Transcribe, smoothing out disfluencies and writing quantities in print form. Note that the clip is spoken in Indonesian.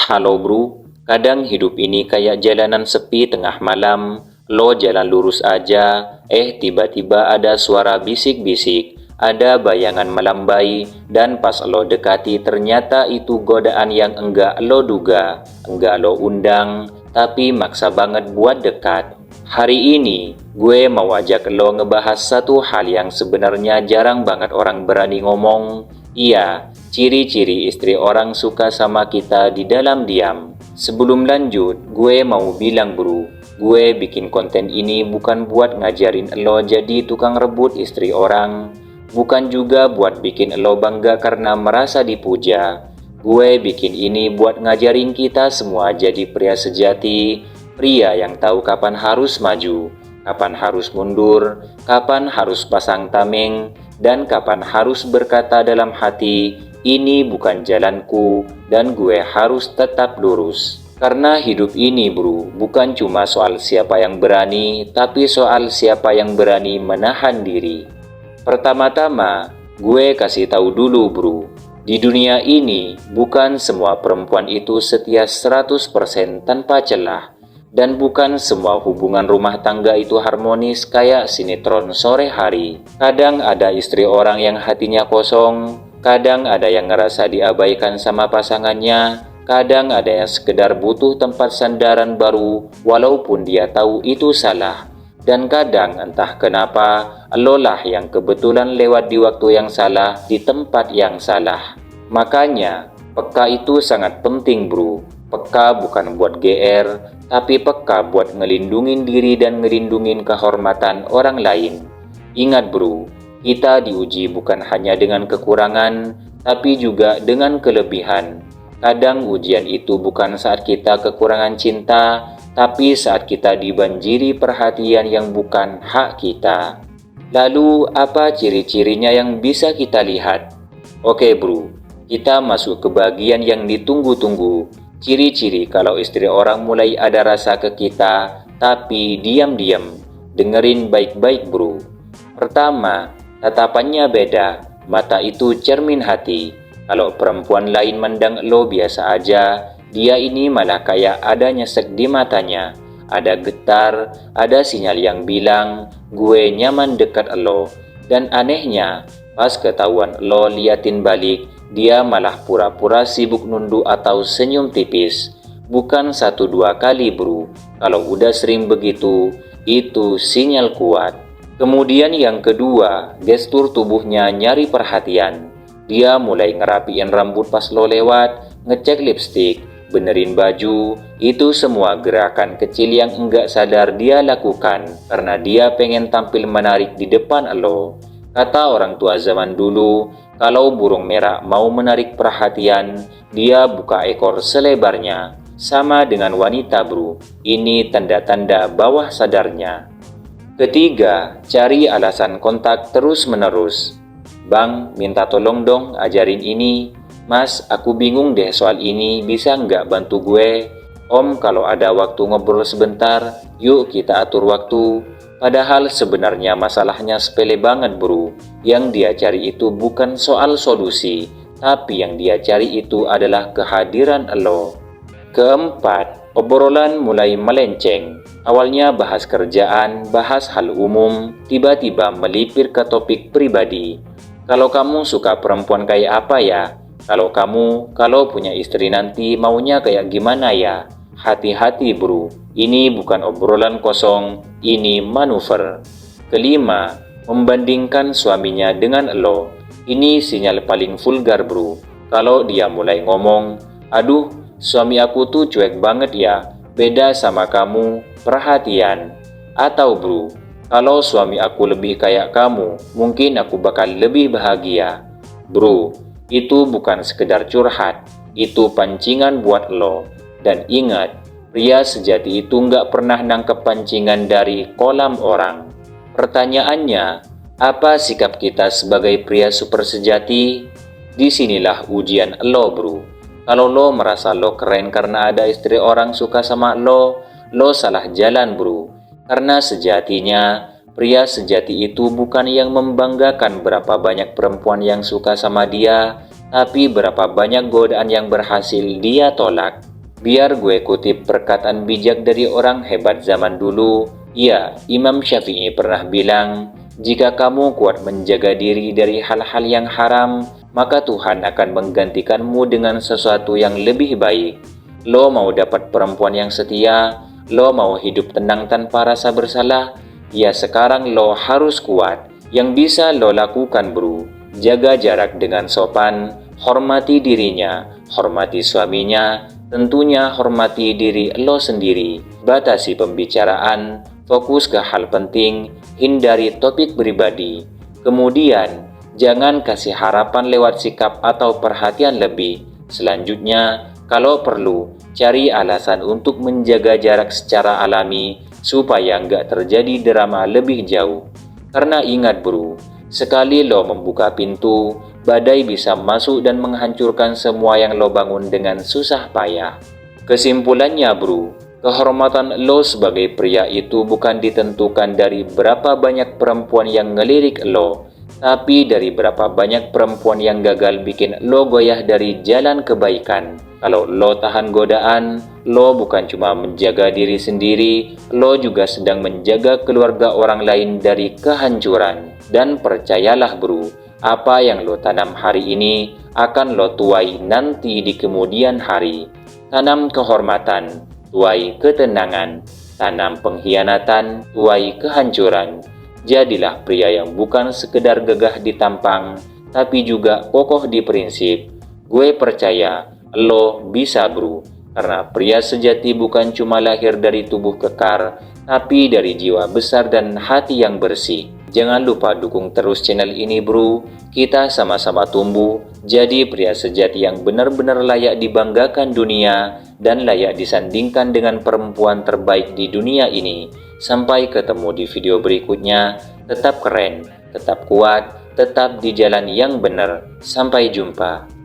Halo bro, kadang hidup ini kayak jalanan sepi tengah malam. Lo jalan lurus aja, tiba-tiba ada suara bisik-bisik, ada bayangan melambai, dan pas lo dekati ternyata itu godaan yang enggak lo duga, enggak lo undang, tapi maksa banget buat dekat. Hari ini, gue mau ajak lo ngebahas satu hal yang sebenarnya jarang banget orang berani ngomong. Iya, ciri-ciri istri orang suka sama kita di dalam diam. Sebelum lanjut, gue mau bilang bro, gue bikin konten ini bukan buat ngajarin lo jadi tukang rebut istri orang. Bukan juga buat bikin lo bangga karena merasa dipuja. Gue bikin ini buat ngajarin kita semua jadi pria sejati, pria yang tahu kapan harus maju, kapan harus mundur, kapan harus pasang tameng, dan kapan harus berkata dalam hati, ini bukan jalanku dan gue harus tetap lurus. Karena hidup ini bro, bukan cuma soal siapa yang berani, tapi soal siapa yang berani menahan diri. Pertama-tama, gue kasih tahu dulu bro, di dunia ini bukan semua perempuan itu setia 100% tanpa celah. Dan bukan semua hubungan rumah tangga itu harmonis kayak sinetron sore hari. Kadang ada istri orang yang hatinya kosong, kadang ada yang ngerasa diabaikan sama pasangannya, kadang ada yang sekedar butuh tempat sandaran baru walaupun dia tahu itu salah. Dan kadang entah kenapa, lo lah yang kebetulan lewat di waktu yang salah, di tempat yang salah. Makanya, peka itu sangat penting bro. Peka bukan buat GR, tapi peka buat ngelindungin diri dan ngelindungin kehormatan orang lain. Ingat bro, kita diuji bukan hanya dengan kekurangan, tapi juga dengan kelebihan. Kadang ujian itu bukan saat kita kekurangan cinta, tapi saat kita dibanjiri perhatian yang bukan hak kita. Lalu apa ciri-cirinya yang bisa kita lihat? Oke bro, kita masuk ke bagian yang ditunggu-tunggu. Ciri-ciri kalau istri orang mulai ada rasa ke kita, tapi diam-diam. Dengerin baik-baik bro. Pertama, tatapannya beda. Mata itu cermin hati. Kalau perempuan lain mandang lo biasa aja, dia ini malah kayak ada nyesek di matanya. Ada getar, ada sinyal yang bilang, gue nyaman dekat lo. Dan anehnya, pas ketahuan lo liatin balik, dia malah pura-pura sibuk nunduk atau senyum tipis. Bukan 1-2 kali bro. Kalau udah sering begitu, itu sinyal kuat. Kemudian yang kedua, gestur tubuhnya nyari perhatian. Dia mulai ngerapiin rambut pas lo lewat, ngecek lipstik, benerin baju. Itu semua gerakan kecil yang enggak sadar dia lakukan karena dia pengen tampil menarik di depan lo. Kata orang tua zaman dulu, kalau burung merah mau menarik perhatian, dia buka ekor selebarnya. Sama dengan wanita bro, ini tanda-tanda bawah sadarnya. Ketiga, cari alasan kontak terus-menerus. Bang, minta tolong dong ajarin ini. Mas, aku bingung deh soal ini, bisa nggak bantu gue? Om, kalau ada waktu ngobrol sebentar, yuk kita atur waktu. Padahal sebenarnya masalahnya sepele banget bro. Yang dia cari itu bukan soal solusi, tapi yang dia cari itu adalah kehadiran lo. Keempat, obrolan mulai melenceng. Awalnya bahas kerjaan, bahas hal umum, tiba-tiba melipir ke topik pribadi. Kalau kamu suka perempuan kayak apa ya? Kalau punya istri nanti maunya kayak gimana ya? Hati-hati bro, ini bukan obrolan kosong, ini manuver. Kelima, membandingkan suaminya dengan lo. Ini sinyal paling vulgar bro. Kalau dia mulai ngomong, aduh suami aku tuh cuek banget ya, beda sama kamu, perhatian. Atau bro, kalau suami aku lebih kayak kamu, mungkin aku bakal lebih bahagia. Bro, itu bukan sekedar curhat, itu pancingan buat lo. Dan ingat, pria sejati itu nggak pernah nangkep pancingan dari kolam orang. Pertanyaannya, apa sikap kita sebagai pria super sejati? Disinilah ujian lo bro. Kalau lo merasa lo keren karena ada istri orang suka sama lo salah jalan bro. Karena sejatinya, pria sejati itu bukan yang membanggakan berapa banyak perempuan yang suka sama dia, tapi berapa banyak godaan yang berhasil dia tolak. Biar gue kutip perkataan bijak dari orang hebat zaman dulu. Ya, Imam Syafi'i pernah bilang, jika kamu kuat menjaga diri dari hal-hal yang haram, maka Tuhan akan menggantikanmu dengan sesuatu yang lebih baik. Lo mau dapat perempuan yang setia, lo mau hidup tenang tanpa rasa bersalah, ya sekarang lo harus kuat. Yang bisa lo lakukan bro, jaga jarak dengan sopan, hormati dirinya, hormati suaminya, tentunya hormati diri lo sendiri, batasi pembicaraan, fokus ke hal penting, hindari topik pribadi. Kemudian, jangan kasih harapan lewat sikap atau perhatian lebih. Selanjutnya, kalau perlu, cari alasan untuk menjaga jarak secara alami supaya nggak terjadi drama lebih jauh. Karena ingat bro, sekali lo membuka pintu, badai bisa masuk dan menghancurkan semua yang lo bangun dengan susah payah. Kesimpulannya bro, kehormatan lo sebagai pria itu bukan ditentukan dari berapa banyak perempuan yang ngelirik lo, tapi dari berapa banyak perempuan yang gagal bikin lo goyah dari jalan kebaikan. Kalau lo tahan godaan, lo bukan cuma menjaga diri sendiri, lo juga sedang menjaga keluarga orang lain dari kehancuran. Dan percayalah bro, apa yang lo tanam hari ini akan lo tuai nanti di kemudian hari. Tanam kehormatan, tuai ketenangan. Tanam pengkhianatan, tuai kehancuran. Jadilah pria yang bukan sekedar gagah di tampang, tapi juga kokoh di prinsip. Gue percaya lo bisa bro, karena pria sejati bukan cuma lahir dari tubuh kekar, tapi dari jiwa besar dan hati yang bersih. Jangan lupa dukung terus channel ini bro, kita sama-sama tumbuh jadi pria sejati yang benar-benar layak dibanggakan dunia dan layak disandingkan dengan perempuan terbaik di dunia ini. Sampai ketemu di video berikutnya, tetap keren, tetap kuat, tetap di jalan yang benar. Sampai jumpa.